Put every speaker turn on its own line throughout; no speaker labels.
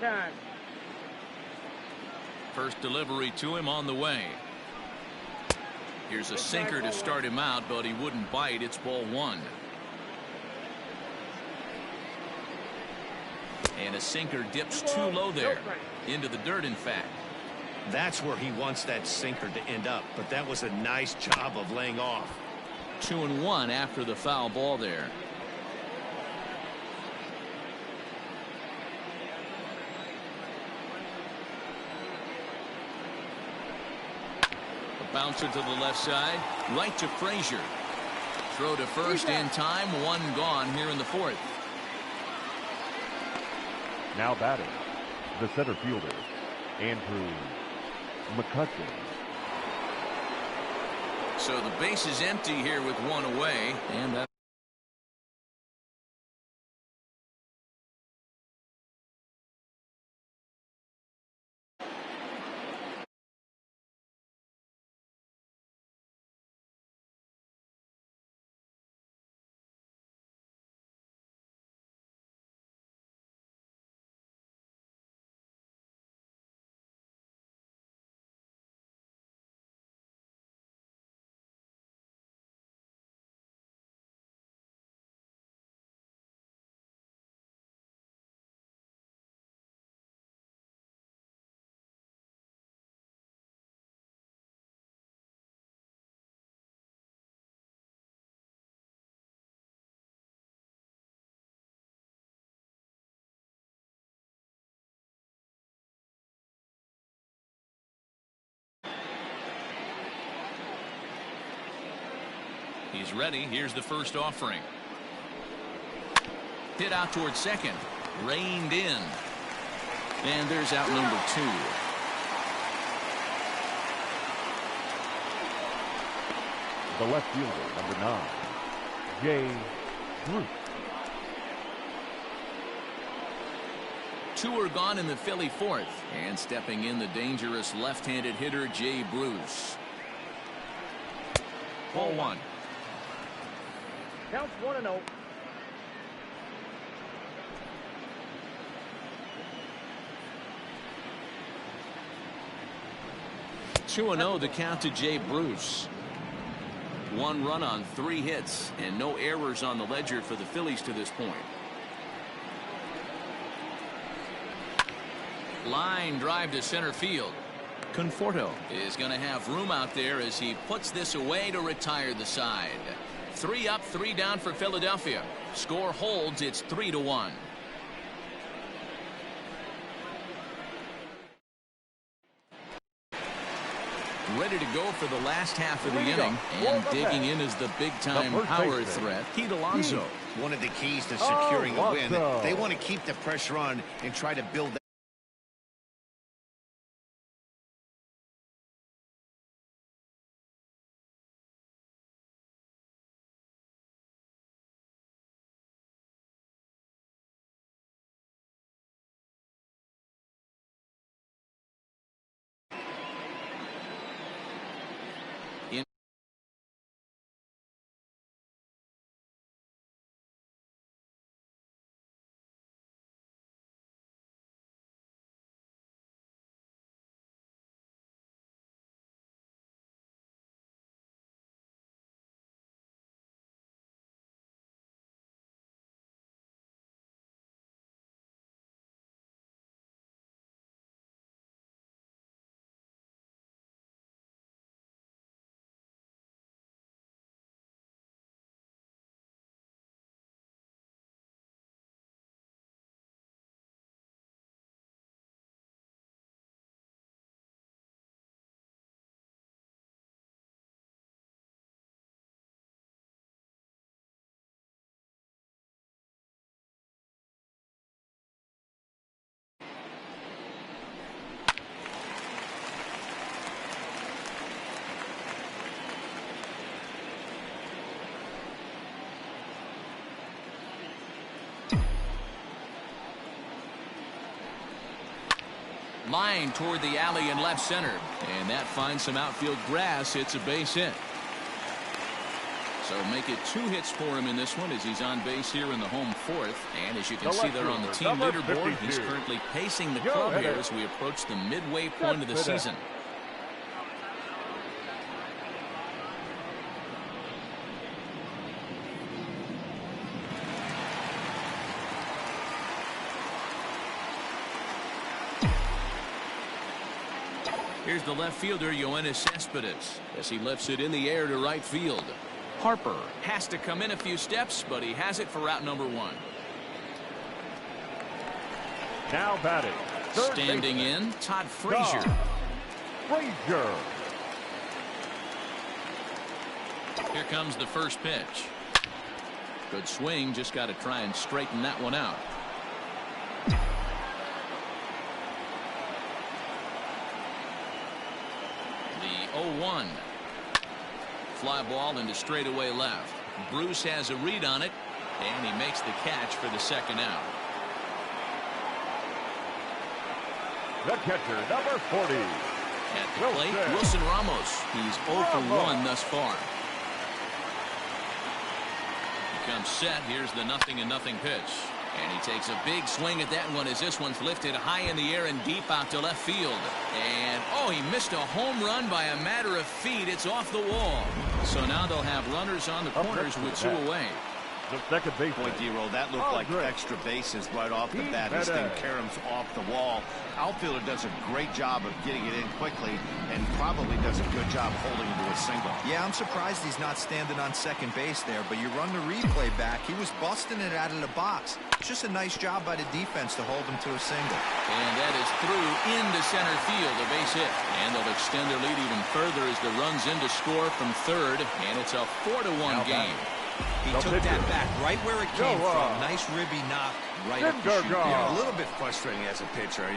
time.
First delivery to him on the way. Here's a sinker to start him out, but he wouldn't bite. It's ball one. And a sinker dips too low there. Into the dirt, in fact.
That's where he wants that sinker to end up, but that was a nice job of laying off.
2-1 after the foul ball there. A bouncer to the left side, right to Frazier. Throw to first in time, one gone here in the fourth.
Now batting, the center fielder, Andrew McCutcheon.
So the base is empty here with one away, and that he's ready. Here's the first offering. Hit out towards second. Reined in. And there's out number two.
The left fielder, number 9, Jay Bruce.
2 are gone in the Philly fourth. And stepping in, the dangerous left-handed hitter, Jay Bruce. Ball one.
Counts 1-0.
Two and 0 the count to Jay Bruce. 1 run on 3 hits and no errors on the ledger for the Phillies to this point. Line drive to center field. Conforto is going to have room out there as he puts this away to retire the side. 3 up, 3 down for Philadelphia. Score holds. It's 3-1. Ready to go for the last half of the inning, and digging in is the big-time power threat, Pete Alonso.
One of the keys to securing a win. They want to keep the pressure on and try to build that.
Line toward the alley in left center, and that finds some outfield grass. It's a base hit. So make it 2 hits for him in this one as he's on base here in the home 4th. And as you can see there on the team leaderboard, he's currently pacing the club here as we approach the midway point of the season. Here's the left fielder, Yoenis Cespedes, as he lifts it in the air to right field. Harper has to come in a few steps, but he has it for out number 1.
Now batting.
Standing in, Todd Frazier.
Frazier.
Here comes the first pitch. Good swing, just got to try and straighten that one out. The 0-1. Fly ball into straightaway left. Bruce has a read on it, and he makes the catch for the second out.
The catcher, number 40.
At the plate, Wilson Ramos. He's 0 for 1 thus far. He comes set. Here's the 0-0 pitch. And he takes a big swing at that one as this one's lifted high in the air and deep out to left field. And, oh, he missed a home run by a matter of feet. It's off the wall. So now they'll have runners on the corners with 2 away.
The second base.
Boy, D-Roll, that looked like extra bases right off the bat. This thing caroms off the wall. Outfielder does a great job of getting it in quickly and probably does a good job holding him to a single.
Yeah, I'm surprised he's not standing on second base there, but you run the replay back. He was busting it out of the box. It's just a nice job by the defense to hold him to a single.
And that is through into center field, a base hit. And they'll extend their lead even further as the run's in to score from third, and it's a 4-1 game.
He took that back right where it came from. Nice ribby knock right up the shoot.
Yeah, a little bit frustrating as a pitcher.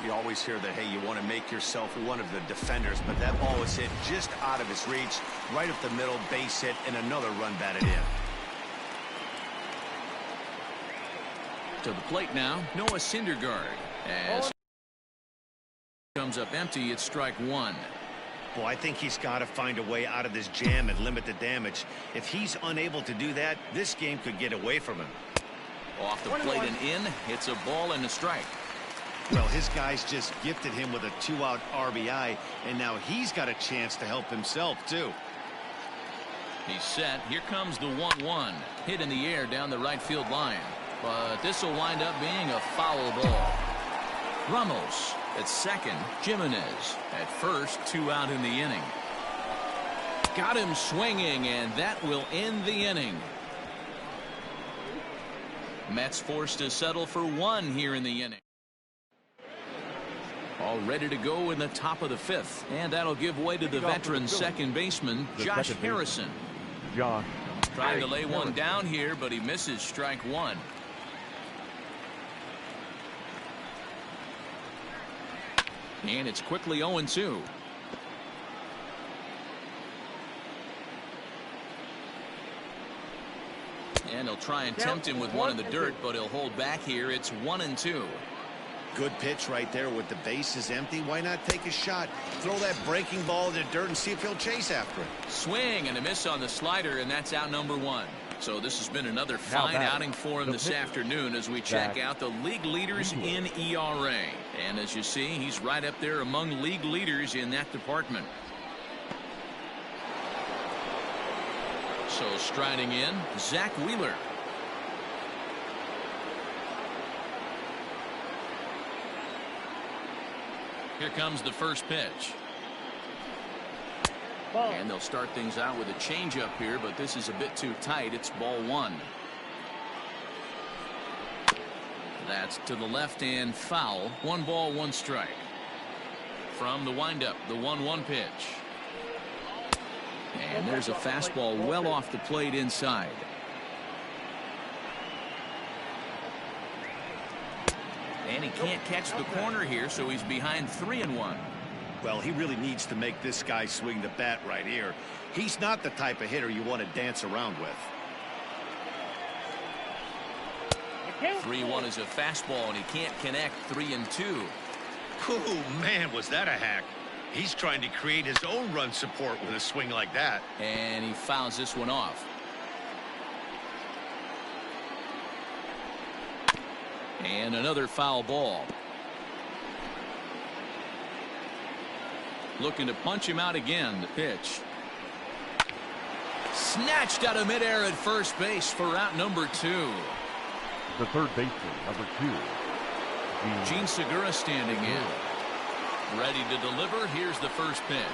You always hear that, hey, you want to make yourself one of the defenders, but that ball was hit just out of his reach, right up the middle, base hit, and another run batted in.
To the plate now, Noah Syndergaard. As comes up empty, it's strike 1.
Well, I think he's got to find a way out of this jam and limit the damage. If he's unable to do that, this game could get away from him.
Off the plate and in, it's a ball and a strike.
Well, his guys just gifted him with a 2-out RBI, and now he's got a chance to help himself, too.
He's set. Here comes the 1-1. Hit in the air down the right field line. But this will wind up being a foul ball. Ramos at second. Jimenez at first. 2 out in the inning. Got him swinging, and that will end the inning. Mets forced to settle for 1 here in the inning. All ready to go in the top of the 5th, and that'll give way to the veteran second baseman, Josh Harrison.
Josh.
Trying to lay one down here, but he misses strike 1. And it's quickly 0-2. And he'll try and tempt him with one in the dirt, but he'll hold back here. It's 1-2.
Good pitch right there with the bases empty. Why not take a shot? Throw that breaking ball in the dirt and see if he'll chase after it.
Swing and a miss on the slider, and that's out number 1. So this has been another fine outing for him this afternoon as we check out the league leaders in ERA. And as you see, he's right up there among league leaders in that department. So striding in, Zach Wheeler. Here comes the first pitch. And they'll start things out with a changeup here, but this is a bit too tight. It's ball 1. That's to the left and foul. 1 ball, 1 strike. From the windup, the 1-1 pitch. And there's a fastball well off the plate inside. And he can't catch the corner here, so he's behind 3-1.
Well, he really needs to make this guy swing the bat right here. He's not the type of hitter you want to dance around with.
3-1 is a fastball, and he can't connect. 3-2.
Oh, man, was that a hack. He's trying to create his own run support with a swing like that.
And he fouls this one off. And another foul ball. Looking to punch him out again. The pitch. Snatched out of midair at first base for out number 2.
The third baseman, number 2.
Gene Segura standing in. Ready to deliver. Here's the first pitch.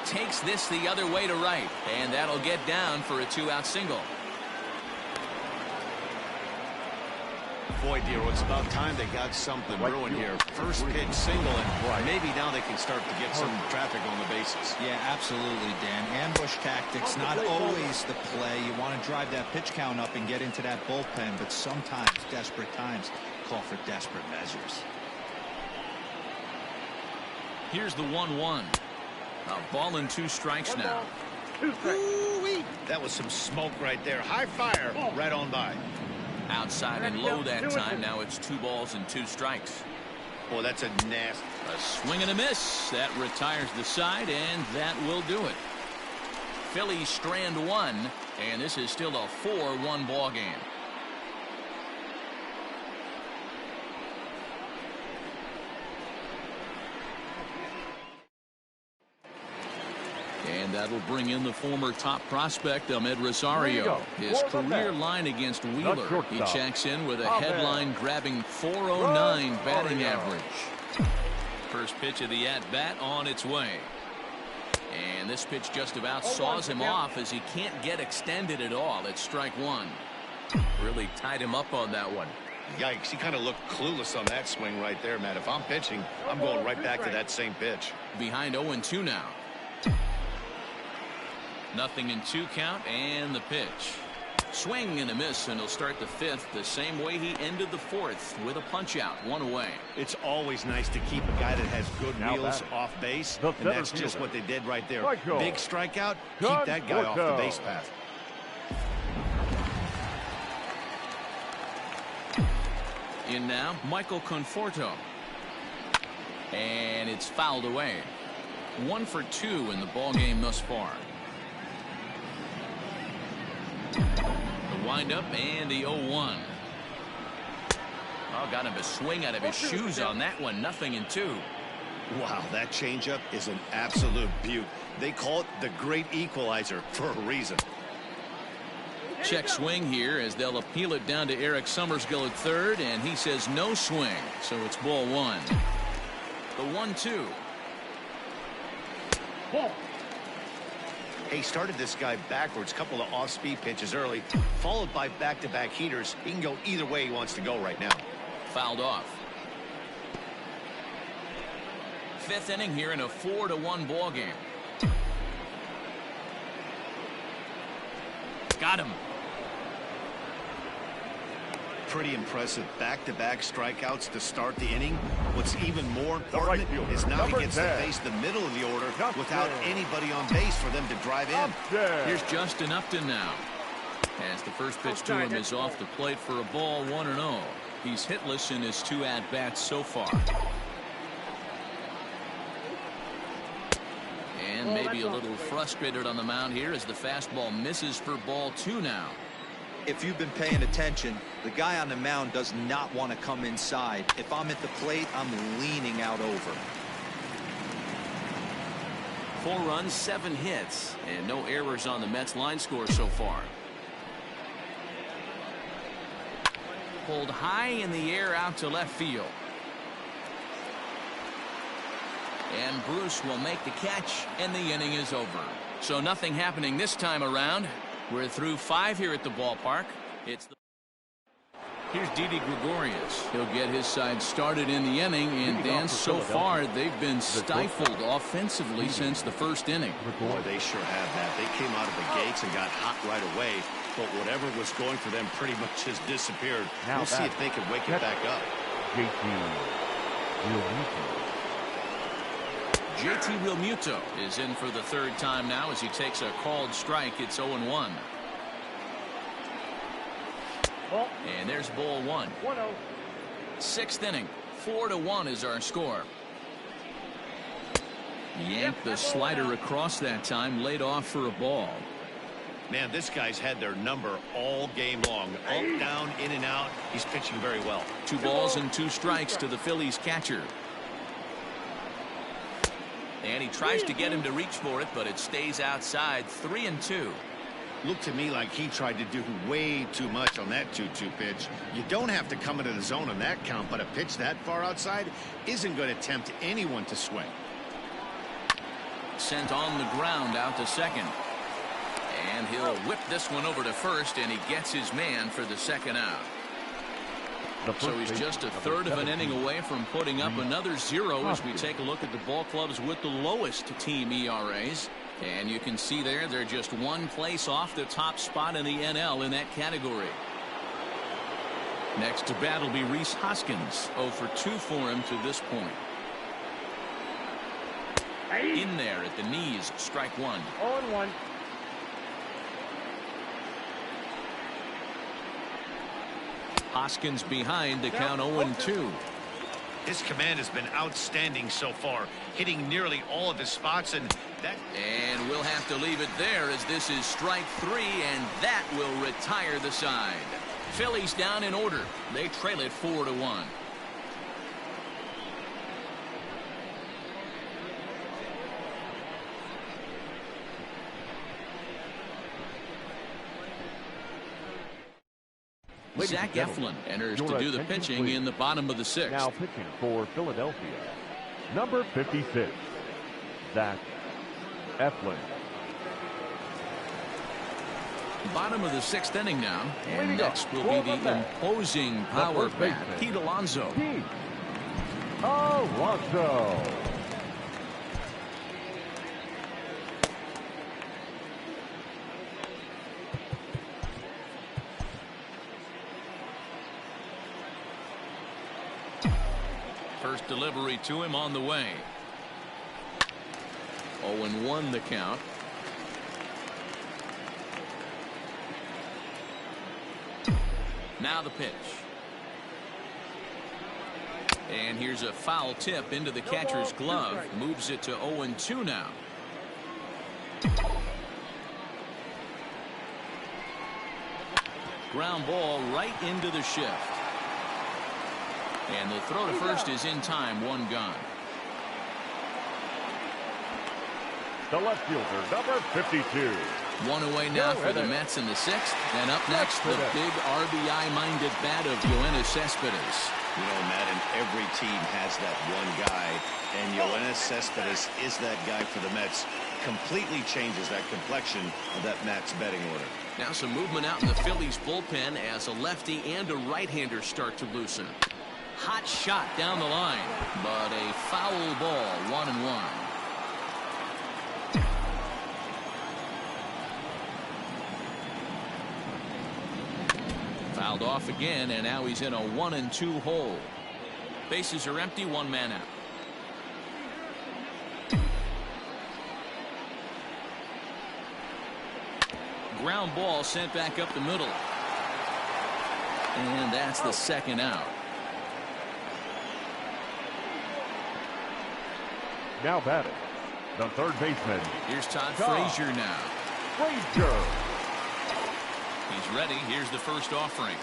Takes this the other way to right. And that'll get down for a 2-out single.
Boy, dear, it's about time they got something brewing here. First pitch single, and maybe now they can start to get some traffic on the bases.
Yeah, absolutely, Dan. Ambush tactics, not always the play. You want to drive that pitch count up and get into that bullpen, but sometimes desperate times call for desperate measures.
Here's the 1-1. A ball and 2 strikes now.
Ooh-wee. That was some smoke right there. High fire right on by.
Outside and low that time. Now it's 2 balls and 2 strikes.
Boy, that's a nasty.
A swing and a miss. That retires the side, and that will do it. Phillies strand 1, and this is still a 4-1 ball game. And that'll bring in the former top prospect, Ahmed Rosario. His career line against Wheeler. He checks in with a headline-grabbing .409 batting average. First pitch of the at-bat on its way. And this pitch just about saws him off as he can't get extended at all. It's strike 1. Really tied him up on that one.
Yikes, he kind of looked clueless on that swing right there, Matt. If I'm pitching, I'm going right back to that same pitch.
Behind 0-2 now. 0-2 count, and the pitch. Swing and a miss, and he'll start the 5th the same way he ended the 4th with a punch out, 1 away.
It's always nice to keep a guy that has good wheels off base, and that's just what they did right there. Big strikeout, keep that guy off the base path.
In now, Michael Conforto. And it's fouled away. 1 for 2 in the ball game thus far. The windup and the 0-1. Oh, got him a swing out of his shoes on that one. 0-2.
Wow, that changeup is an absolute beaut. They call it the great equalizer for a reason.
Check swing here as they'll appeal it down to Eric Summersgill at third, and he says no swing, so it's ball 1. The 1-2.
He started this guy backwards, couple of off-speed pitches early, followed by back-to-back heaters. He can go either way he wants to go right now.
Fouled off. 5th inning here in a 4-1 ball game. Got him.
Pretty impressive back-to-back strikeouts to start the inning. What's even more important is now he gets to face the middle of the order without anybody on base for them to drive in.
Here's Justin Upton now. As the first pitch to him is off the plate for a ball, 1-0. He's hitless in his 2 at-bats so far. And maybe a little frustrated on the mound here as the fastball misses for ball 2 now.
If you've been paying attention, the guy on the mound does not want to come inside. If I'm at the plate, I'm leaning out over.
4 runs, 7 hits, and no errors on the Mets line score so far. Pulled high in the air out to left field. And Bruce will make the catch, and the inning is over. So nothing happening this time around. We're through 5 here at the ballpark. Here's Didi Gregorius. He'll get his side started in the inning, and Dan, so far they've been stifled offensively since the first inning.
Boy, they sure have that. They came out of the gates and got hot right away, but whatever was going for them pretty much has disappeared. We'll see if they can wake it back up.
JT Realmuto is in for the 3rd time now as he takes a called strike. It's 0-1. And there's ball 1. 6th inning. 4-1 is our score. Yanked the slider across that time, laid off for a ball.
Man, this guy's had their number all game long. Up, down, in and out. He's pitching very well.
2 balls and 2 strikes to the Phillies catcher. And he tries to get him to reach for it, but it stays outside. 3-2.
Looked to me like he tried to do way too much on that 2-2 pitch. You don't have to come into the zone on that count, but a pitch that far outside isn't going to tempt anyone to swing.
Sent on the ground out to second. And he'll whip this one over to first, and he gets his man for the second out. So he's just a third of an inning away from putting up another 0 as we take a look at the ball clubs with the lowest team ERAs. And you can see there they're just 1 place off the top spot in the NL in that category. Next to bat will be Rhys Hoskins. 0 for 2 for him to this point. In there at the knees, strike 1.
0-1.
Hoskins behind to count 0-2.
His command has been outstanding so far, hitting nearly all of his spots, and
we'll have to leave it there as this is strike 3, and that will retire the side. Phillies down in order. They trail it 4-1. Zach Eflin enters to do the pitching in the bottom of the 6th.
Now pitching for Philadelphia, number 56, Zach Eflin.
Bottom of the 6th inning now, and next will be the imposing power bat, Pete Alonso.
Pete Alonso.
First delivery to him on the way. 0-1 the count. Now the pitch. And here's a foul tip into the catcher's glove. Moves it to 0-2 now. Ground ball right into the shift. And the throw to first is in time. 1 gone.
The left fielder, number 52.
1 away now for the Mets in the 6th. And up next, the big RBI-minded bat of Yoenis Cespedes.
You know, Madden, every team has that one guy, and Yoenis Cespedes is that guy for the Mets. Completely changes that complexion of that Mets betting order.
Now some movement out in the Phillies bullpen as a lefty and a right-hander start to loosen. Hot shot down the line, but a foul ball. 1-1. Fouled off again, and now he's in a 1-2 hole. Bases are empty, 1 man out. Ground ball sent back up the middle. And that's the 2nd out.
Now batting, the 3rd baseman.
Here's Todd Frazier now.
Frazier.
He's ready. Here's the first offering.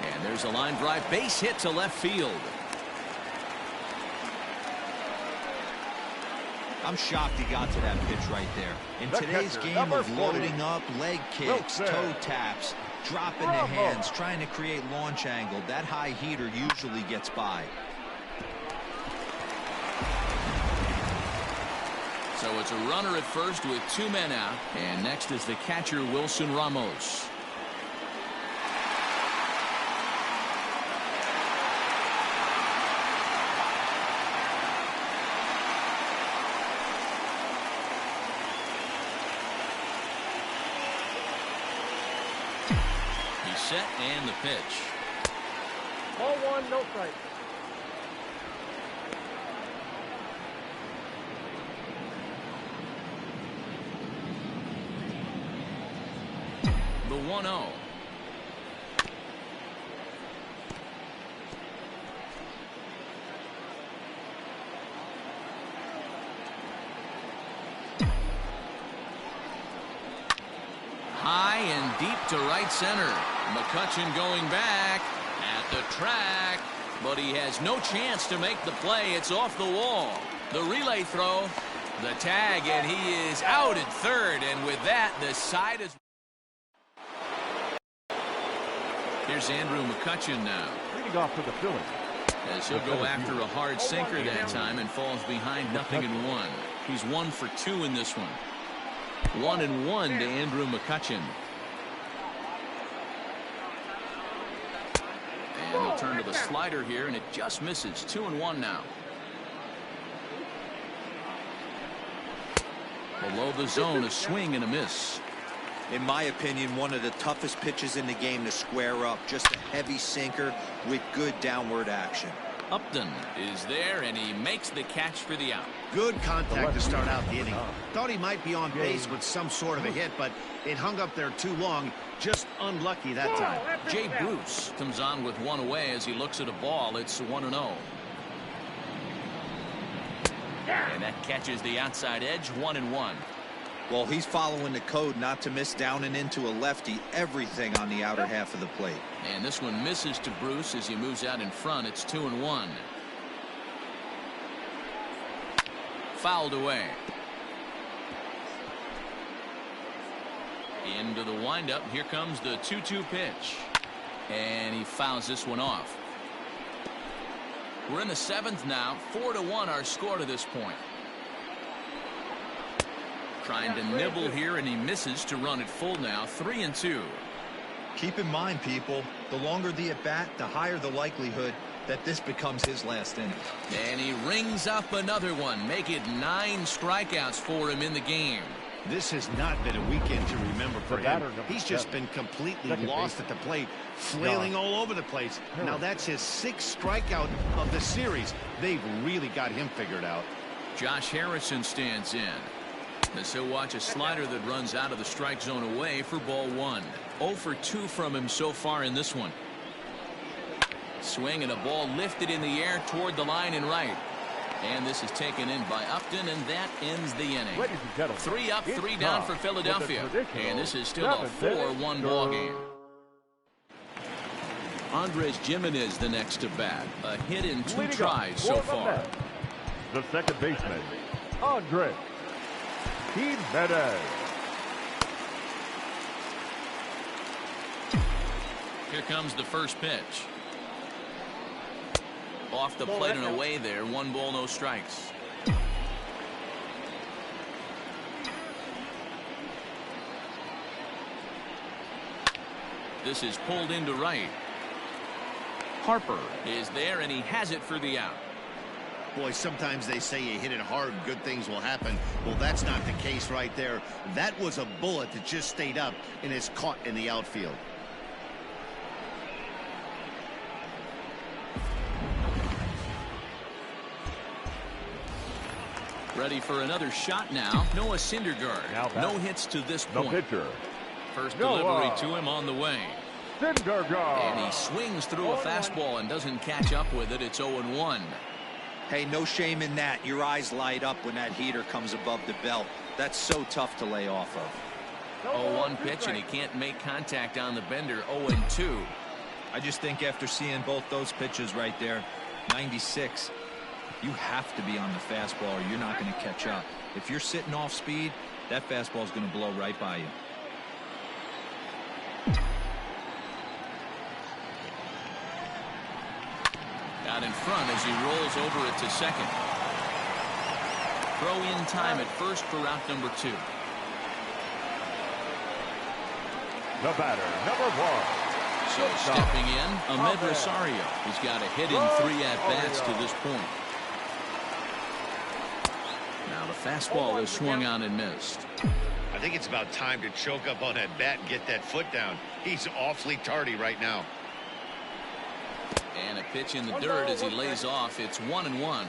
And there's a line drive, base hit to left field.
I'm shocked he got to that pitch right there. In today's game of loading up, leg kicks, toe taps, dropping the hands, trying to create launch angle, that high heater usually gets by.
So it's a runner at first with 2 men out, and next is the catcher Wilson Ramos. He's set and the pitch.
0-1, no strike.
The 1-0. to right center. McCutchen going back at the track, but he has no chance to make the play. It's off the wall. The relay throw, the tag, and he is out at third. And with that, the side is... Here's Andrew McCutchen now.
Leading off for the Phillies.
As he'll go after a hard sinker that time and falls behind 0-1. He's 1 for 2 in this one. 1-1 to Andrew McCutchen. And he'll turn to the slider here, and it just misses. 2-1 now. Below the zone, a swing and a miss.
In my opinion, one of the toughest pitches in the game to square up. Just a heavy sinker with good downward action.
Upton is there, and he makes the catch for the out.
Good contact to start out the inning. Thought he might be on base with some sort of a hit, but it hung up there too long. Just unlucky that time.
Jay Bruce comes on with one away as he looks at a ball. It's 1-0. And that catches the outside edge. 1-1.
Well, he's following the code not to miss down and into a lefty. Everything on the outer half of the plate.
And this one misses to Bruce as he moves out in front. It's 2-1. Fouled away. Into the windup. Here comes the 2-2 pitch. And he fouls this one off. We're in the 7th now. 4-1 our score to this point. Trying to nibble here, and he misses to run it full now. 3-2.
Keep in mind, people, the longer the at-bat, the higher the likelihood that this becomes his last inning.
And he rings up another one. Make it 9 strikeouts for him in the game.
This has not been a weekend to remember for him. He's just been completely lost at the plate, flailing all over the place. Now that's his 6th strikeout of the series. They've really got him figured out.
Josh Harrison stands in. As he'll watch a slider that runs out of the strike zone away for ball 1. 0 for 2 from him so far in this one. Swing and a ball lifted in the air toward the line and right. And this is taken in by Upton, and that ends the inning. 3 up, 3 down for Philadelphia. And this is still a 4-1 ball game. Andres Gimenez the next to bat. A hit in 2 tries so far.
The second baseman, Andres Gimenez.
Here comes the first pitch. Off the plate and away there. 1 ball, no strikes. This is pulled into right. Harper is there, and he has it for the out.
Boy, sometimes they say you hit it hard, good things will happen. Well, that's not the case right there. That was a bullet that just stayed up and is caught in the outfield.
Ready for another shot now. Noah Syndergaard. No hits to this point.
Pitcher.
First delivery to him on the way.
Syndergaard.
And he swings through a fastball and doesn't catch up with it. It's 0-1.
Hey, no shame in that. Your eyes light up when that heater comes above the belt. That's so tough to lay off of.
0-1 pitch, and he can't make contact on the bender. 0-2.
I just think after seeing both those pitches right there, 96, you have to be on the fastball or you're not going to catch up. If you're sitting off speed, that fastball is going to blow right by you.
Out in front as he rolls over it to second. Throw in time at first for route number 2.
The batter, number 1.
So stepping in, Ahmed Rosario. He's got a hit in 3 at-bats to this point. Now the fastball is swung on and missed.
I think it's about time to choke up on that bat and get that foot down. He's awfully tardy right now.
And a pitch in the dirt as he lays off. It's 1-1.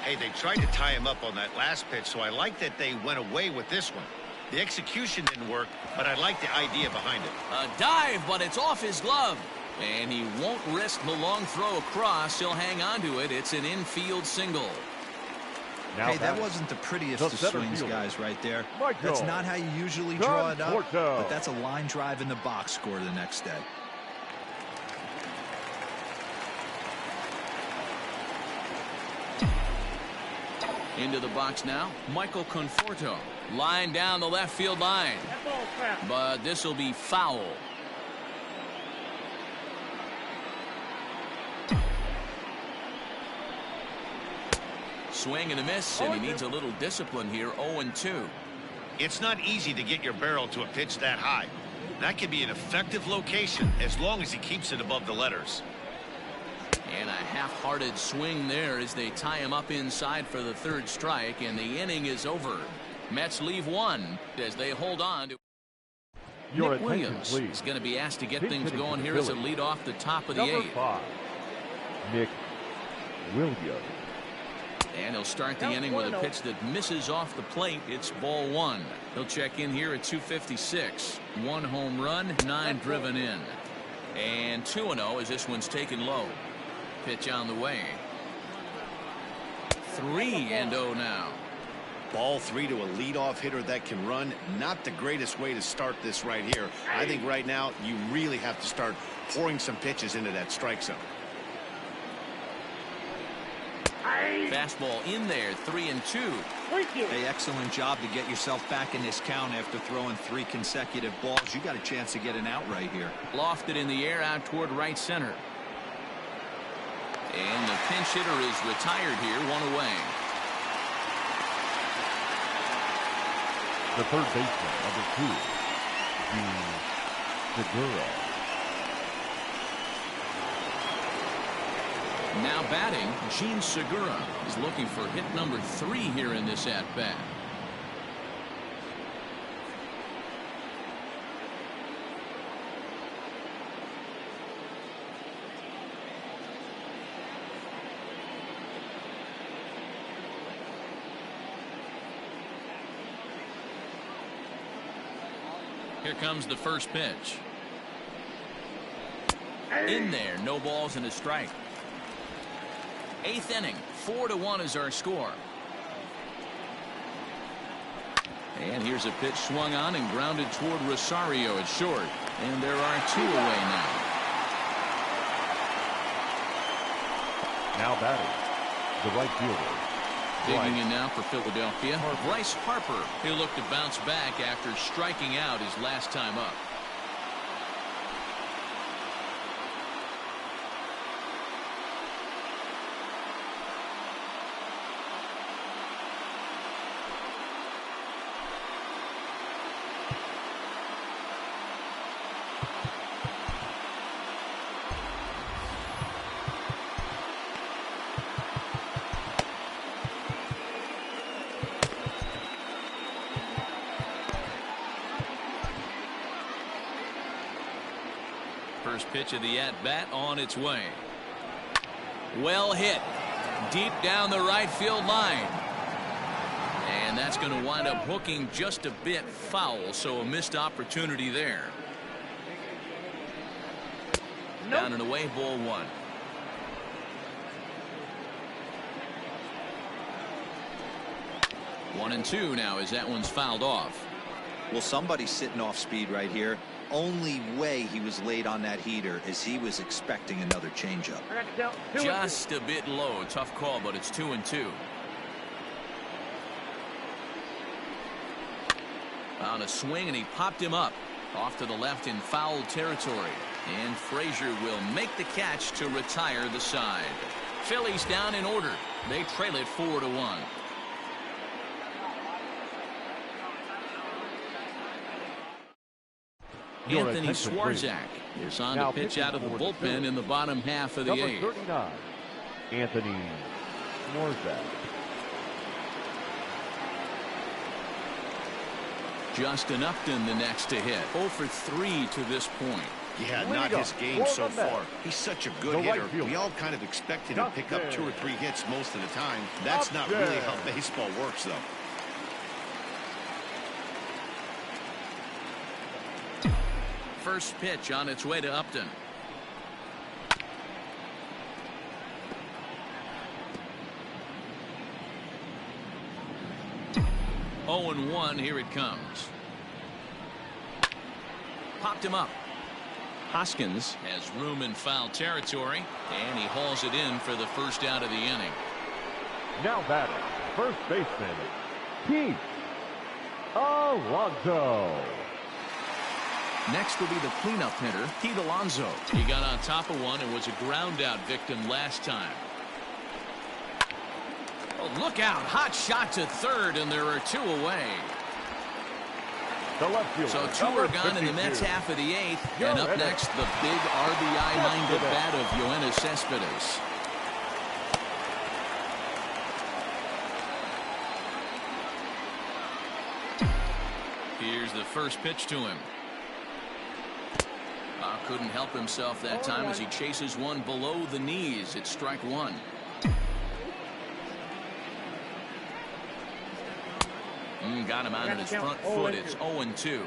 Hey, they tried to tie him up on that last pitch, so I like that they went away with this one. The execution didn't work, but I like the idea behind it.
A dive, but it's off his glove. And he won't risk the long throw across. He'll hang on to it. It's an infield single.
Hey, that wasn't the prettiest of swings, guys, right there. That's not how you usually draw it up, but that's a line drive in the box score the next day.
Into the box now, Michael Conforto. Line down the left field line. But this will be foul. Swing and a miss, and he needs a little discipline here. 0-2.
It's not easy to get your barrel to a pitch that high. That can be an effective location as long as he keeps it above the letters.
And a half-hearted swing there as they tie him up inside for the third strike, and the inning is over. Mets leave one as they hold on to. Nick Williams is going to be asked to get things going here as a lead off the top of the eighth.
Nick Williams.
And he'll start the inning with a pitch that misses off the plate. It's ball one. He'll check in here at 256. 1 home run, 9 driven in. And 2-0 as this one's taken low. Pitch on the way. 3-0 now.
Ball 3 to a leadoff hitter that can run. Not the greatest way to start this right here. I think right now you really have to start pouring some pitches into that strike zone.
Fastball in there, 3-2.
Hey, excellent job to get yourself back in this count after throwing 3 consecutive balls. You got a chance to get an out right here.
Lofted in the air out toward right center. And the pinch hitter is retired here, 1 away.
The third baseman, number 2, Segura.
Now batting, Gene Segura is looking for hit number 3 here in this at-bat. Here comes the first pitch. In there, no balls and a strike. 8th inning, 4-1 is our score. And here's a pitch swung on and grounded toward Rosario at short. And there are 2 away now.
Now batting, the right fielder.
Digging in now for Philadelphia, Bryce Harper. He'll look to bounce back after striking out his last time up. First pitch of the at-bat on its way. Well hit. Deep down the right field line. And that's going to wind up hooking just a bit foul, so a missed opportunity there. Down and away, ball 1. One and 2 now as that one's fouled off.
Well, somebody's sitting off speed right here. Only way he was late on that heater is he was expecting another changeup.
Just a bit low. Tough call, but it's 2-2. On a swing, and he popped him up off to the left in foul territory. And Frazier will make the catch to retire the side. Phillies down in order. They trail it 4-1. Anthony Swarzak is on to pitch out of the bullpen in the bottom half of the eighth.
39, Anthony Swarzak.
Justin Upton the next to hit. 0 for 3 to this point.
Yeah, not his game so far. He's such a good hitter. We all kind of expected him to pick up 2 or 3 hits most of the time. That's not really how baseball works, though.
First pitch on its way to Upton. 0-1. Here it comes. Popped him up. Hoskins has room in foul territory, and he hauls it in for the first out of the inning.
Now batting, first baseman, Pete Alonso.
Next will be the cleanup hitter, Pete Alonso. He got on top of one and was a ground out victim last time. Oh, look out. Hot shot to third, and there are 2 away.
The left fielder,
So 2 are gone in the Mets half of the 8th. And up next, the big RBI-minded bat of Yoenis Cespedes. Here's the first pitch to him. Couldn't help himself that time as he chases one below the knees. It's strike 1. Got him out on his front foot. It's 0-2.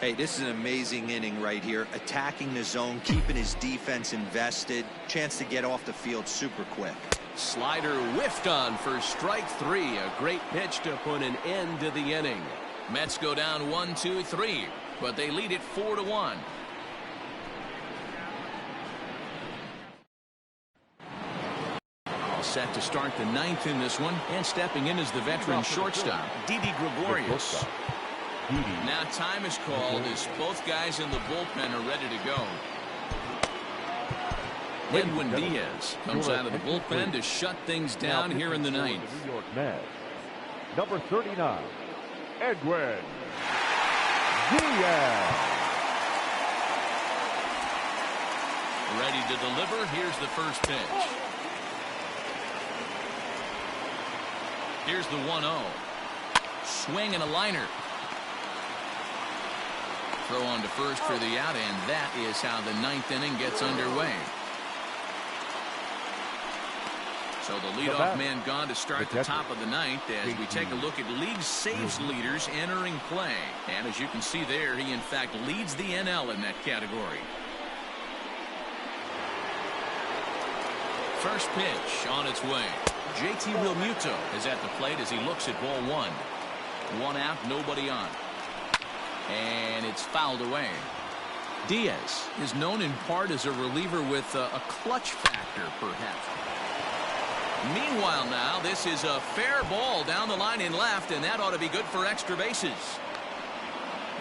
Hey, this is an amazing inning right here. Attacking the zone, keeping his defense invested. Chance to get off the field super quick.
Slider whiffed on for strike 3. A great pitch to put an end to the inning.
Mets go down 1-2-3, but they lead it 4-1. Set to start the 9th in this one, and stepping in is the veteran shortstop, Didi Gregorius. Now time is called as both guys in the bullpen are ready to go. Edwin Diaz comes out of the bullpen to shut things down here in the 9th.
New York Mets, number 39, Edwin Diaz.
Ready to deliver. Here's the first pitch. Here's the 1-0. Swing and a liner. Throw on to first for the out, and that is how the 9th inning gets underway. So the leadoff man gone to start the top of the 9th as we take a look at league saves leaders entering play. And as you can see there, he in fact leads the NL in that category. First pitch on its way. JT Realmuto is at the plate as he looks at ball 1. 1 out, nobody on. And it's fouled away. Diaz is known in part as a reliever with a clutch factor, perhaps. Meanwhile now, this is a fair ball down the line in left, and that ought to be good for extra bases.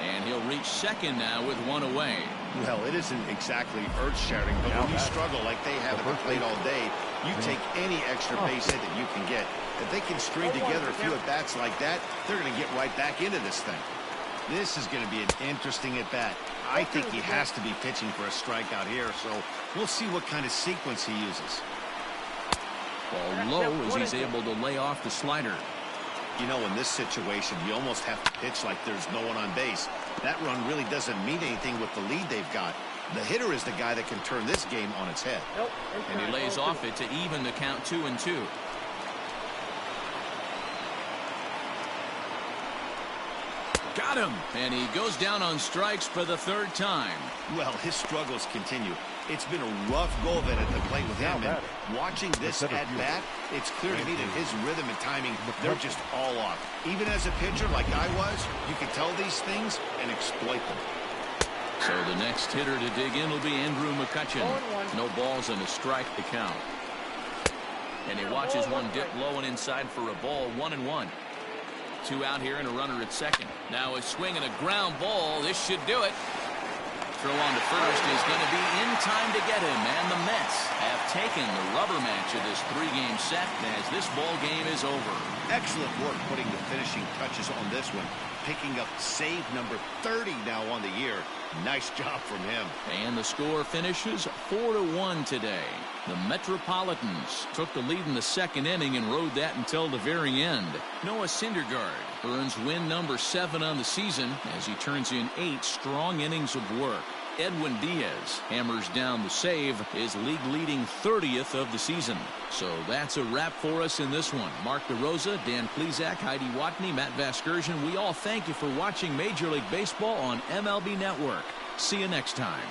And he'll reach second now with 1 away.
Well, it isn't exactly earth-shattering, but when you struggle like they have at the plate all day, you take any extra base hit that you can get. If they can string together a few at-bats like that, they're going to get right back into this thing. This is going to be an interesting at-bat. I think he has to be pitching for a strikeout here, so we'll see what kind of sequence he uses.
Ball low as he's able to lay off the slider.
You know, in this situation, you almost have to pitch like there's no one on base. That run really doesn't mean anything with the lead they've got. The hitter is the guy that can turn this game on its head.
And he lays off it to even the count 2-2. Got him. And he goes down on strikes for the 3rd time.
Well, his struggles continue. It's been a rough go of it at the plate with him. And watching this at-bat, it's clear to me that his rhythm and timing, they're just all off. Even as a pitcher like I was, you can tell these things and exploit them.
So the next hitter to dig in will be Andrew McCutchen. No balls and a strike to count. And he watches one dip low and inside for a ball. 1-1. 2 out here and a runner at second. Now a swing and a ground ball. This should do it. Throw on to first is going to be in time to get him, and the Mets have taken the rubber match of this 3-game set as this ball game is over.
Excellent work putting the finishing touches on this one, picking up save number 30 now on the year. Nice job from him.
And the score finishes 4-1 today. The Metropolitans took the lead in the 2nd inning and rode that until the very end. Noah Syndergaard earns win number 7 on the season as he turns in 8 strong innings of work. Edwin Diaz hammers down the save, his league-leading 30th of the season. So that's a wrap for us in this one. Mark DeRosa, Dan Plesac, Heidi Watney, Matt Vasgersian, we all thank you for watching Major League Baseball on MLB Network. See you next time.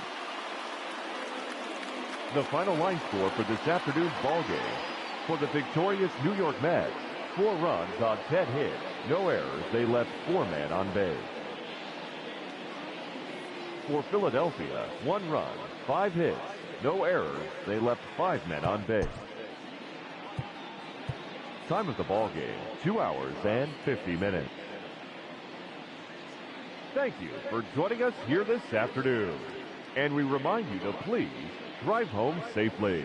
The final line score for this afternoon's ball game for the victorious New York Mets. 4 runs on 10 hits, no errors. They left 4 men on base. For Philadelphia, 1 run, 5 hits, no errors. They left 5 men on base. Time of the ball game, 2 hours and 50 minutes. Thank you for joining us here this afternoon. And we remind you to please drive home safely.